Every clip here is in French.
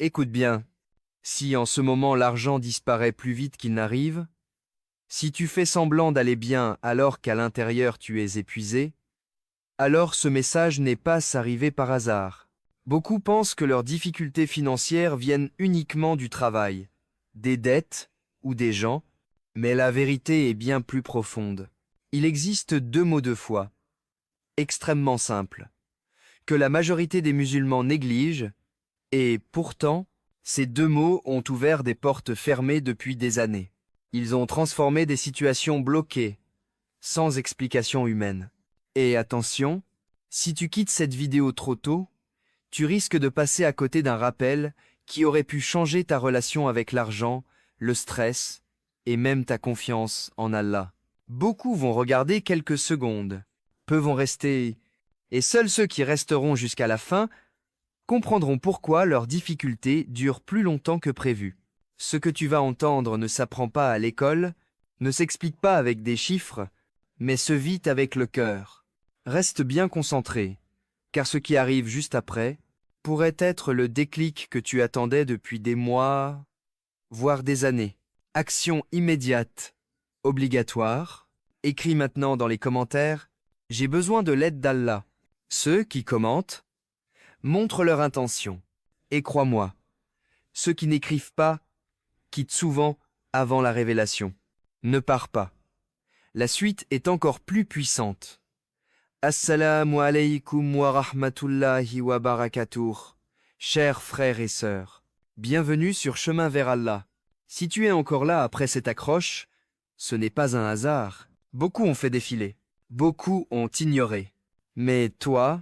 Écoute bien, si en ce moment l'argent disparaît plus vite qu'il n'arrive, si tu fais semblant d'aller bien alors qu'à l'intérieur tu es épuisé, alors ce message n'est pas arrivé par hasard. Beaucoup pensent que leurs difficultés financières viennent uniquement du travail, des dettes ou des gens, mais la vérité est bien plus profonde. Il existe deux mots de foi, extrêmement simples, que la majorité des musulmans négligent, et pourtant, ces deux mots ont ouvert des portes fermées depuis des années. Ils ont transformé des situations bloquées, sans explication humaine. Et attention, si tu quittes cette vidéo trop tôt, tu risques de passer à côté d'un rappel qui aurait pu changer ta relation avec l'argent, le stress et même ta confiance en Allah. Beaucoup vont regarder quelques secondes, peu vont rester, et seuls ceux qui resteront jusqu'à la fin comprendront pourquoi leurs difficultés durent plus longtemps que prévu. Ce que tu vas entendre ne s'apprend pas à l'école, ne s'explique pas avec des chiffres, mais se vit avec le cœur. Reste bien concentré, car ce qui arrive juste après pourrait être le déclic que tu attendais depuis des mois, voire des années. Action immédiate, obligatoire. Écris maintenant dans les commentaires « J'ai besoin de l'aide d'Allah ». Ceux qui commentent montrent leur intention. Et crois-moi, ceux qui n'écrivent pas quittent souvent avant la révélation. Ne pars pas. La suite est encore plus puissante. Assalamu alaykum wa rahmatullahi wa barakatuh. Chers frères et sœurs, bienvenue sur Chemin vers Allah. Si tu es encore là après cette accroche, ce n'est pas un hasard. Beaucoup ont fait défiler. Beaucoup ont ignoré. Mais toi,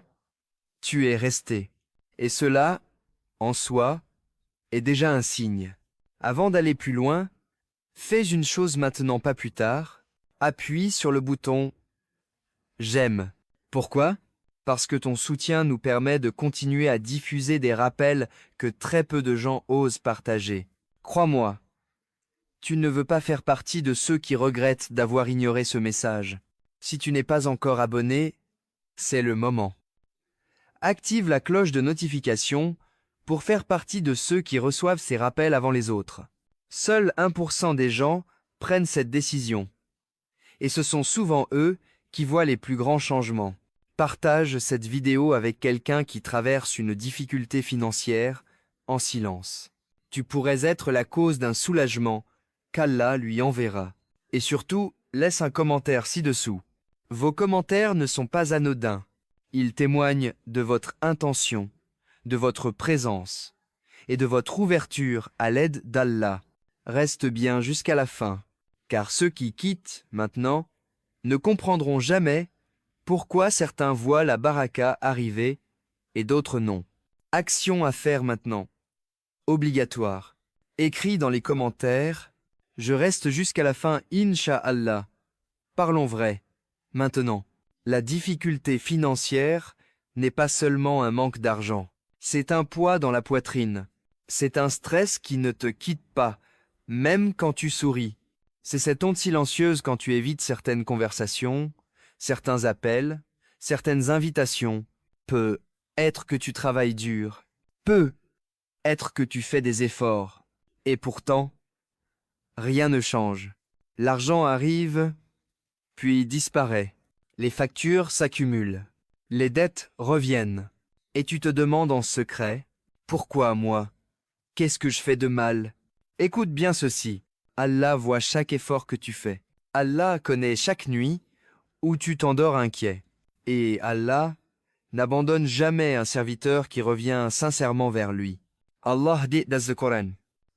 tu es resté. Et cela, en soi, est déjà un signe. Avant d'aller plus loin, fais une chose maintenant, pas plus tard. Appuie sur le bouton « J'aime ». Pourquoi? Parce que ton soutien nous permet de continuer à diffuser des rappels que très peu de gens osent partager. Crois-moi, tu ne veux pas faire partie de ceux qui regrettent d'avoir ignoré ce message. Si tu n'es pas encore abonné, c'est le moment. Active la cloche de notification pour faire partie de ceux qui reçoivent ces rappels avant les autres. Seuls 1% des gens prennent cette décision. Et ce sont souvent eux qui voient les plus grands changements. Partage cette vidéo avec quelqu'un qui traverse une difficulté financière en silence. Tu pourrais être la cause d'un soulagement qu'Allah lui enverra. Et surtout, laisse un commentaire ci-dessous. Vos commentaires ne sont pas anodins. Ils témoignent de votre intention, de votre présence et de votre ouverture à l'aide d'Allah. Reste bien jusqu'à la fin, car ceux qui quittent maintenant ne comprendront jamais pourquoi certains voient la baraka arriver et d'autres non. Action à faire maintenant. Obligatoire. Écris dans les commentaires « Je reste jusqu'à la fin, Inch'Allah ». Parlons vrai. Maintenant, la difficulté financière n'est pas seulement un manque d'argent. C'est un poids dans la poitrine. C'est un stress qui ne te quitte pas, même quand tu souris. C'est cette honte silencieuse quand tu évites certaines conversations, certains appels, certaines invitations. Peut être que tu travailles dur. Peut être que tu fais des efforts. Et pourtant, rien ne change. L'argent arrive, puis disparaît. Les factures s'accumulent. Les dettes reviennent. Et tu te demandes en secret, pourquoi moi? Qu'est-ce que je fais de mal? Écoute bien ceci. Allah voit chaque effort que tu fais. Allah connaît chaque nuit où tu t'endors inquiet. Et Allah n'abandonne jamais un serviteur qui revient sincèrement vers lui. Allah dit dans le Coran,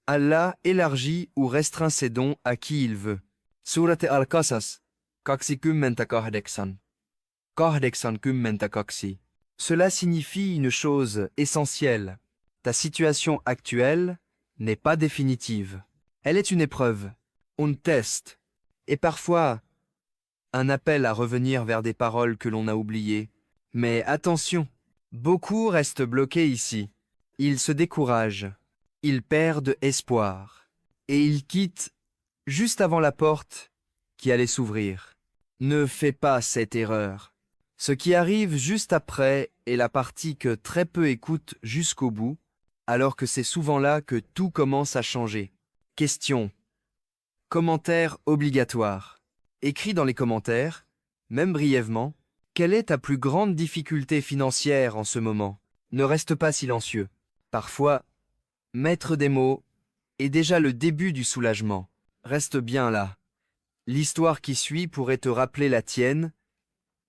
Allah élargit ou restreint ses dons à qui il veut. Surat Al-Qasas, 10 Cela signifie une chose essentielle. Ta situation actuelle n'est pas définitive. Elle est une épreuve, un test, et parfois un appel à revenir vers des paroles que l'on a oubliées. Mais attention, beaucoup restent bloqués ici. Ils se découragent, ils perdent espoir, et ils quittent juste avant la porte qui allait s'ouvrir. Ne fais pas cette erreur. Ce qui arrive juste après est la partie que très peu écoutent jusqu'au bout, alors que c'est souvent là que tout commence à changer. Question. Commentaire obligatoire. Écris dans les commentaires, même brièvement, quelle est ta plus grande difficulté financière en ce moment? Ne reste pas silencieux. Parfois, mettre des mots est déjà le début du soulagement. Reste bien là. L'histoire qui suit pourrait te rappeler la tienne.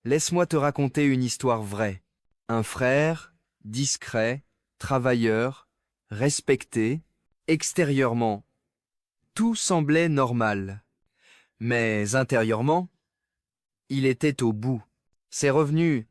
Laisse-moi te raconter une histoire vraie. Un frère, discret, travailleur, respecté, extérieurement, tout semblait normal. Mais intérieurement, il était au bout. Ses revenus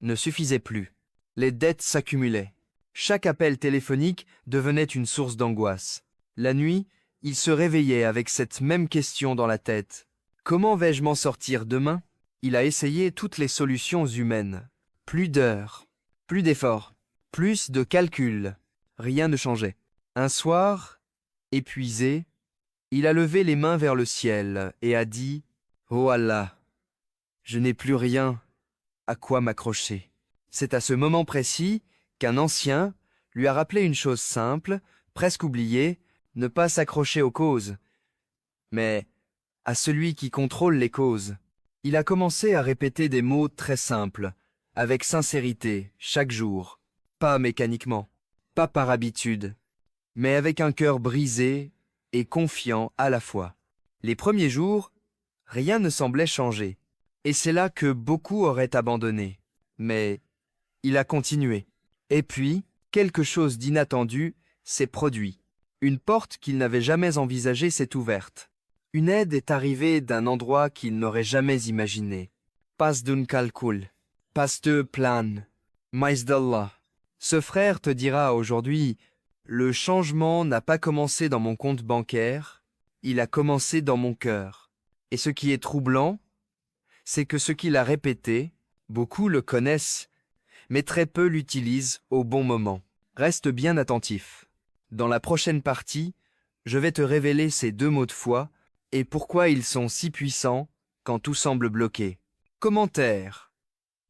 ne suffisaient plus. Les dettes s'accumulaient. Chaque appel téléphonique devenait une source d'angoisse. La nuit, il se réveillait avec cette même question dans la tête. Comment vais-je m'en sortir demain? Il a essayé toutes les solutions humaines. Plus d'heures, plus d'efforts, plus de calculs. Rien ne changeait. Un soir, épuisé, il a levé les mains vers le ciel et a dit « Oh Allah, je n'ai plus rien à quoi m'accrocher. » C'est à ce moment précis qu'un ancien lui a rappelé une chose simple, presque oubliée, ne pas s'accrocher aux causes, mais à celui qui contrôle les causes. Il a commencé à répéter des mots très simples, avec sincérité, chaque jour, pas mécaniquement, pas par habitude, mais avec un cœur brisé et confiant à la fois. Les premiers jours, rien ne semblait changer, et c'est là que beaucoup auraient abandonné. Mais il a continué. Et puis, quelque chose d'inattendu s'est produit. Une porte qu'il n'avait jamais envisagée s'est ouverte. Une aide est arrivée d'un endroit qu'il n'aurait jamais imaginé. Pas d'un calcul, pas de plan, mais d'Allah. Ce frère te dira aujourd'hui, le changement n'a pas commencé dans mon compte bancaire, il a commencé dans mon cœur. Et ce qui est troublant, c'est que ce qu'il a répété, beaucoup le connaissent, mais très peu l'utilisent au bon moment. Reste bien attentif. Dans la prochaine partie, je vais te révéler ces deux mots de foi et pourquoi ils sont si puissants quand tout semble bloqué. Commentaire.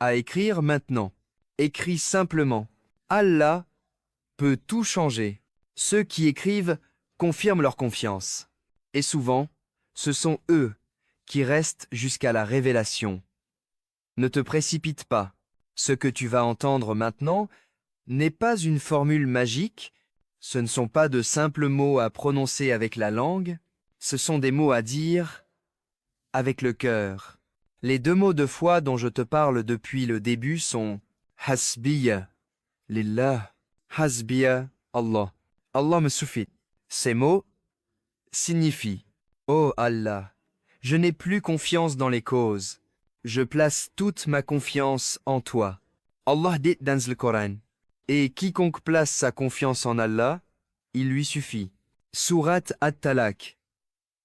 À écrire maintenant. Écris simplement. Allah peut tout changer. Ceux qui écrivent confirment leur confiance. Et souvent, ce sont eux qui restent jusqu'à la révélation. Ne te précipite pas. Ce que tu vas entendre maintenant n'est pas une formule magique, ce ne sont pas de simples mots à prononcer avec la langue, ce sont des mots à dire avec le cœur. Les deux mots de foi dont je te parle depuis le début sont « Hasbiya lillah »,« Hasbiya Allah ». Allah me suffit. Ces mots signifient « Oh Allah, je n'ai plus confiance dans les causes. Je place toute ma confiance en toi. » Allah dit dans le Coran. Et quiconque place sa confiance en Allah, il lui suffit. Sourate At-Talaq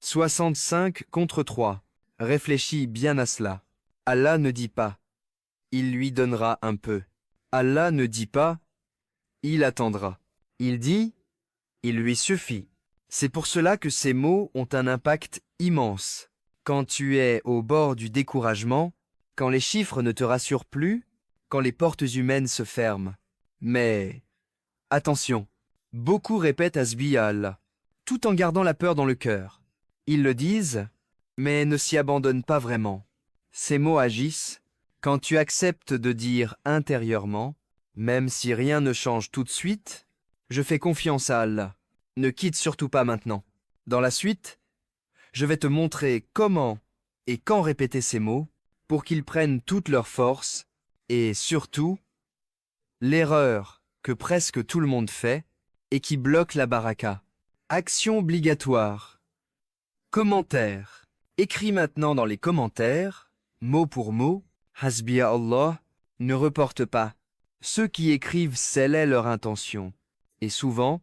65-3. Réfléchis bien à cela. Allah ne dit pas « Il lui donnera un peu ». Allah ne dit pas « Il attendra ». Il dit « Il lui suffit ». C'est pour cela que ces mots ont un impact immense. Quand tu es au bord du découragement, quand les chiffres ne te rassurent plus, quand les portes humaines se ferment. Mais attention, beaucoup répètent Hasbi à Allah, tout en gardant la peur dans le cœur. Ils le disent, mais ne s'y abandonnent pas vraiment. Ces mots agissent quand tu acceptes de dire intérieurement, même si rien ne change tout de suite, je fais confiance à Allah. Ne quitte surtout pas maintenant. Dans la suite, je vais te montrer comment et quand répéter ces mots pour qu'ils prennent toute leur force et surtout, l'erreur que presque tout le monde fait et qui bloque la baraka. Action obligatoire. Commentaire. Écris maintenant dans les commentaires, mot pour mot, Hasbiya Allah, ne reporte pas. Ceux qui écrivent, celle est leur intention. Et souvent,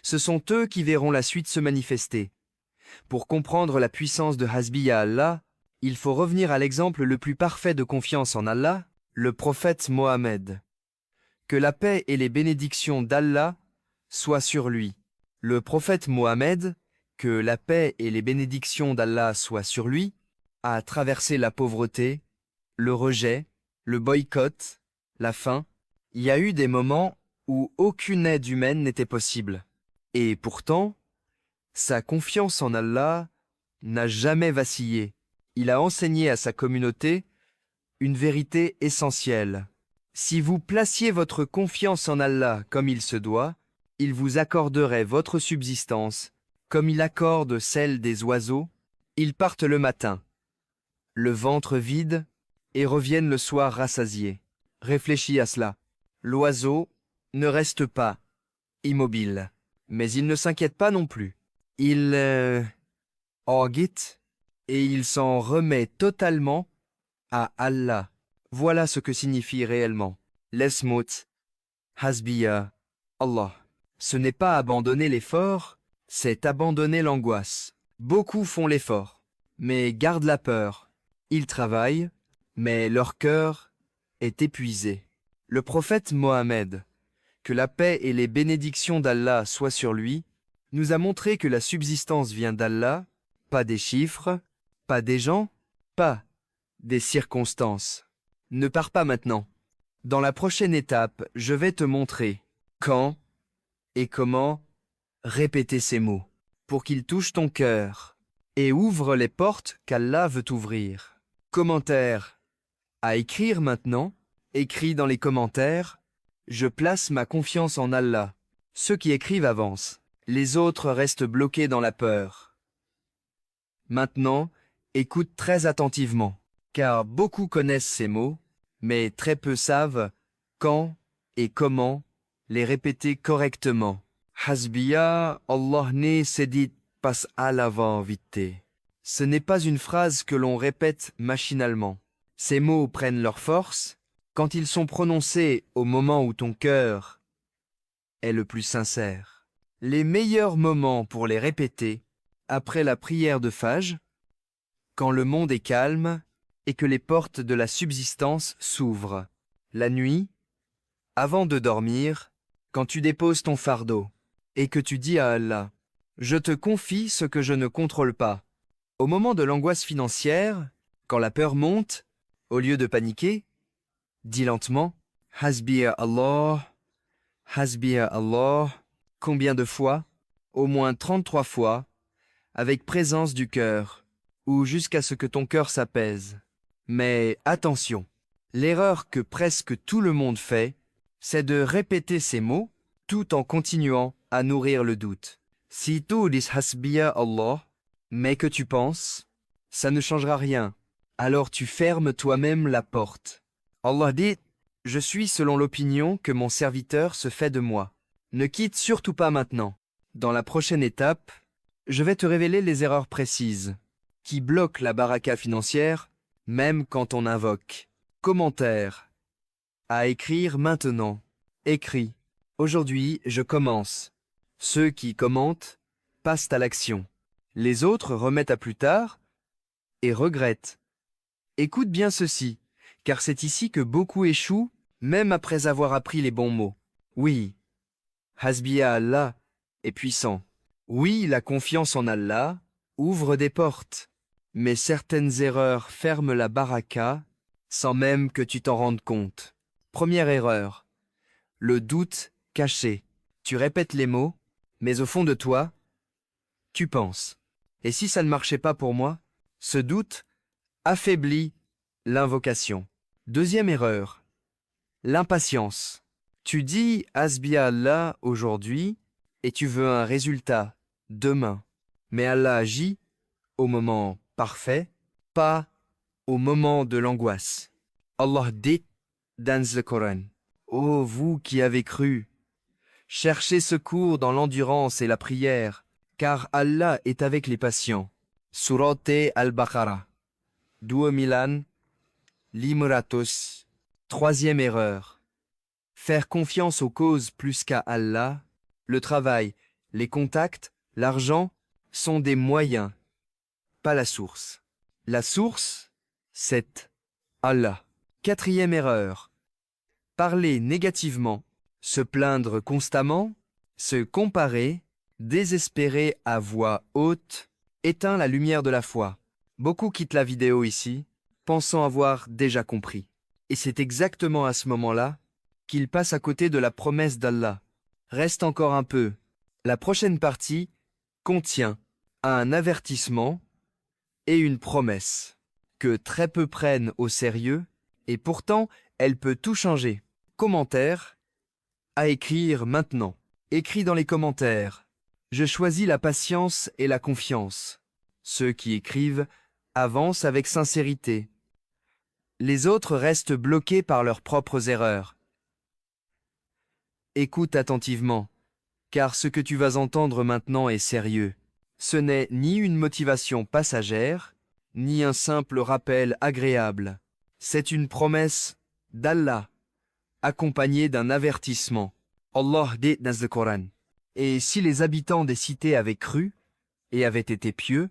ce sont eux qui verront la suite se manifester. Pour comprendre la puissance de Hasbiya Allah, il faut revenir à l'exemple le plus parfait de confiance en Allah, le prophète Mohammed. Que la paix et les bénédictions d'Allah soient sur lui. Le prophète Mohammed, que la paix et les bénédictions d'Allah soient sur lui, a traversé la pauvreté, le rejet, le boycott, la faim. Il y a eu des moments où aucune aide humaine n'était possible. Et pourtant, sa confiance en Allah n'a jamais vacillé. Il a enseigné à sa communauté une vérité essentielle. Si vous placiez votre confiance en Allah comme il se doit, il vous accorderait votre subsistance comme il accorde celle des oiseaux. Ils partent le matin, le ventre vide, et reviennent le soir rassasiés. Réfléchis à cela. L'oiseau ne reste pas immobile, mais il ne s'inquiète pas non plus. Il orguit et il s'en remet totalement à Allah. Voilà ce que signifie réellement l'esmout, hasbiya, Allah. Ce n'est pas abandonner l'effort, c'est abandonner l'angoisse. Beaucoup font l'effort, mais gardent la peur. Ils travaillent, mais leur cœur est épuisé. Le prophète Mohammed, que la paix et les bénédictions d'Allah soient sur lui, nous a montré que la subsistance vient d'Allah, pas des chiffres, pas des gens, pas des circonstances. Ne pars pas maintenant. Dans la prochaine étape, je vais te montrer quand et comment répéter ces mots pour qu'ils touchent ton cœur et ouvrent les portes qu'Allah veut ouvrir. Commentaire à écrire maintenant. Écris dans les commentaires « Je place ma confiance en Allah ». Ceux qui écrivent avancent. Les autres restent bloqués dans la peur. Maintenant, écoute très attentivement, car beaucoup connaissent ces mots, mais très peu savent quand et comment les répéter correctement. Hasbiya Allah ne se dit pas à l'avant vite. Ce n'est pas une phrase que l'on répète machinalement. Ces mots prennent leur force quand ils sont prononcés au moment où ton cœur est le plus sincère. Les meilleurs moments pour les répéter, après la prière de Fajr, quand le monde est calme et que les portes de la subsistance s'ouvrent. La nuit, avant de dormir, quand tu déposes ton fardeau et que tu dis à Allah « Je te confie ce que je ne contrôle pas ». Au moment de l'angoisse financière, quand la peur monte, au lieu de paniquer, dis lentement « Hasbiya Allah, Hasbiya Allah ». Combien de fois? Au moins 33 fois, avec présence du cœur, ou jusqu'à ce que ton cœur s'apaise. Mais attention, l'erreur que presque tout le monde fait, c'est de répéter ces mots tout en continuant à nourrir le doute. Si tu dis Hasbiya Allah, mais que tu penses, ça ne changera rien. Alors tu fermes toi-même la porte. Allah dit « Je suis selon l'opinion que mon serviteur se fait de moi. Ne quitte surtout pas maintenant. Dans la prochaine étape, je vais te révéler les erreurs précises qui bloquent la baraka financière, même quand on invoque. Commentaire. À écrire maintenant. Écris. Aujourd'hui, je commence. Ceux qui commentent passent à l'action. Les autres remettent à plus tard et regrettent. Écoute bien ceci, car c'est ici que beaucoup échouent, même après avoir appris les bons mots. Oui, Hasbiya Allah est puissant. Oui, la confiance en Allah ouvre des portes, mais certaines erreurs ferment la baraka sans même que tu t'en rendes compte. Première erreur, le doute caché. Tu répètes les mots, mais au fond de toi, tu penses. Et si ça ne marchait pas pour moi? Ce doute affaiblit l'invocation. Deuxième erreur, l'impatience. Tu dis Hasbiya Allah aujourd'hui et tu veux un résultat demain. Mais Allah agit au moment parfait, pas au moment de l'angoisse. Allah dit dans le Coran, « Ô vous qui avez cru, cherchez secours dans l'endurance et la prière, car Allah est avec les patients. » Sourate Al-Baqarah, 2000 Limratos. Troisième erreur. Faire confiance aux causes plus qu'à Allah. Le travail, les contacts, l'argent sont des moyens, pas la source. La source, c'est Allah. Quatrième erreur. Parler négativement, se plaindre constamment, se comparer, désespérer à voix haute, éteint la lumière de la foi. Beaucoup quittent la vidéo ici, pensant avoir déjà compris. Et c'est exactement à ce moment-là qu'il passe à côté de la promesse d'Allah. Reste encore un peu. La prochaine partie contient un avertissement et une promesse que très peu prennent au sérieux, et pourtant elle peut tout changer. Commentaire à écrire maintenant. Écris dans les commentaires. Je choisis la patience et la confiance. Ceux qui écrivent avancent avec sincérité. Les autres restent bloqués par leurs propres erreurs. Écoute attentivement, car ce que tu vas entendre maintenant est sérieux. Ce n'est ni une motivation passagère, ni un simple rappel agréable. C'est une promesse d'Allah, accompagnée d'un avertissement. Allah dit dans le Coran. Et si les habitants des cités avaient cru et avaient été pieux,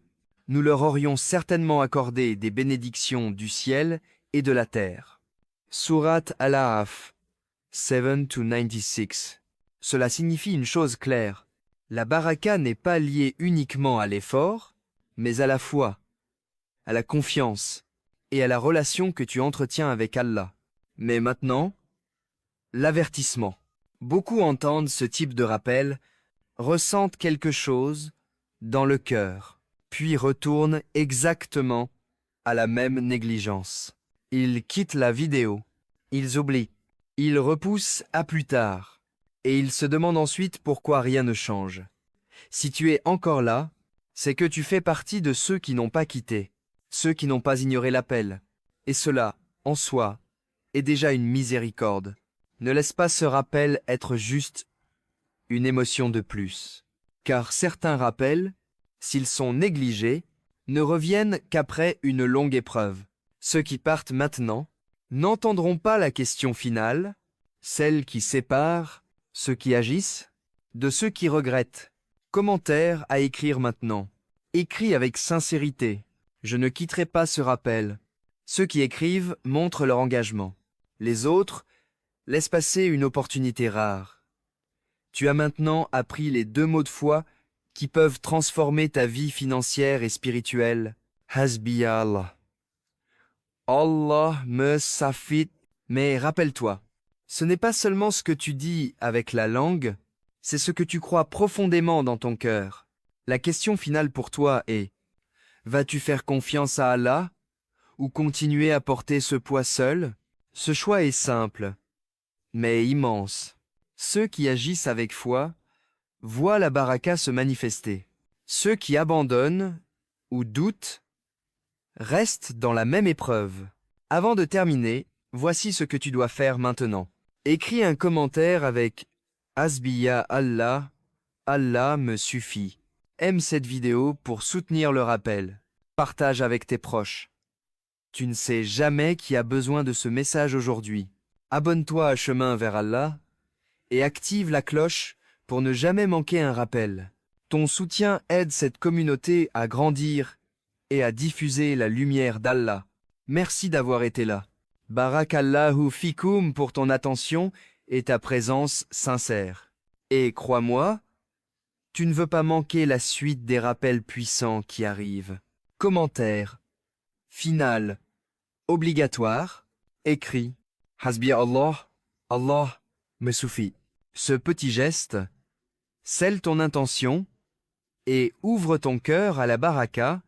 nous leur aurions certainement accordé des bénédictions du ciel et de la terre. Surat Al-A'raf 7-96. Cela signifie une chose claire. La baraka n'est pas liée uniquement à l'effort, mais à la foi, à la confiance et à la relation que tu entretiens avec Allah. Mais maintenant, l'avertissement. Beaucoup entendent ce type de rappel, ressentent quelque chose dans le cœur, puis retournent exactement à la même négligence. Ils quittent la vidéo, ils oublient, ils repoussent à plus tard, et ils se demandent ensuite pourquoi rien ne change. Si tu es encore là, c'est que tu fais partie de ceux qui n'ont pas quitté, ceux qui n'ont pas ignoré l'appel, et cela, en soi, est déjà une miséricorde. Ne laisse pas ce rappel être juste une émotion de plus, car certains rappels, s'ils sont négligés, ne reviennent qu'après une longue épreuve. Ceux qui partent maintenant n'entendront pas la question finale, celle qui sépare ceux qui agissent de ceux qui regrettent. Commentaire à écrire maintenant. Écris avec sincérité. Je ne quitterai pas ce rappel. Ceux qui écrivent montrent leur engagement. Les autres laissent passer une opportunité rare. Tu as maintenant appris les 2 mots de foi qui peuvent transformer ta vie financière et spirituelle. Hasbiya Allah. Allah me safit. Mais rappelle-toi, ce n'est pas seulement ce que tu dis avec la langue, c'est ce que tu crois profondément dans ton cœur. La question finale pour toi est, vas-tu faire confiance à Allah ou continuer à porter ce poids seul? Ce choix est simple, mais immense. Ceux qui agissent avec foi voient la baraka se manifester. Ceux qui abandonnent ou doutent restent dans la même épreuve. Avant de terminer, voici ce que tu dois faire maintenant. Écris un commentaire avec « Hasbiya Allah, Allah me suffit ». Aime cette vidéo pour soutenir le rappel. Partage avec tes proches. Tu ne sais jamais qui a besoin de ce message aujourd'hui. Abonne-toi à Chemin vers Allah et active la cloche pour ne jamais manquer un rappel. Ton soutien aide cette communauté à grandir et à diffuser la lumière d'Allah. Merci d'avoir été là. Barakallahu fikoum pour ton attention et ta présence sincère. Et crois-moi, tu ne veux pas manquer la suite des rappels puissants qui arrivent. Commentaire. Final. Obligatoire. Écrit. Hasbi Allah. Allah me suffit. Ce petit geste scelle ton intention et ouvre ton cœur à la baraka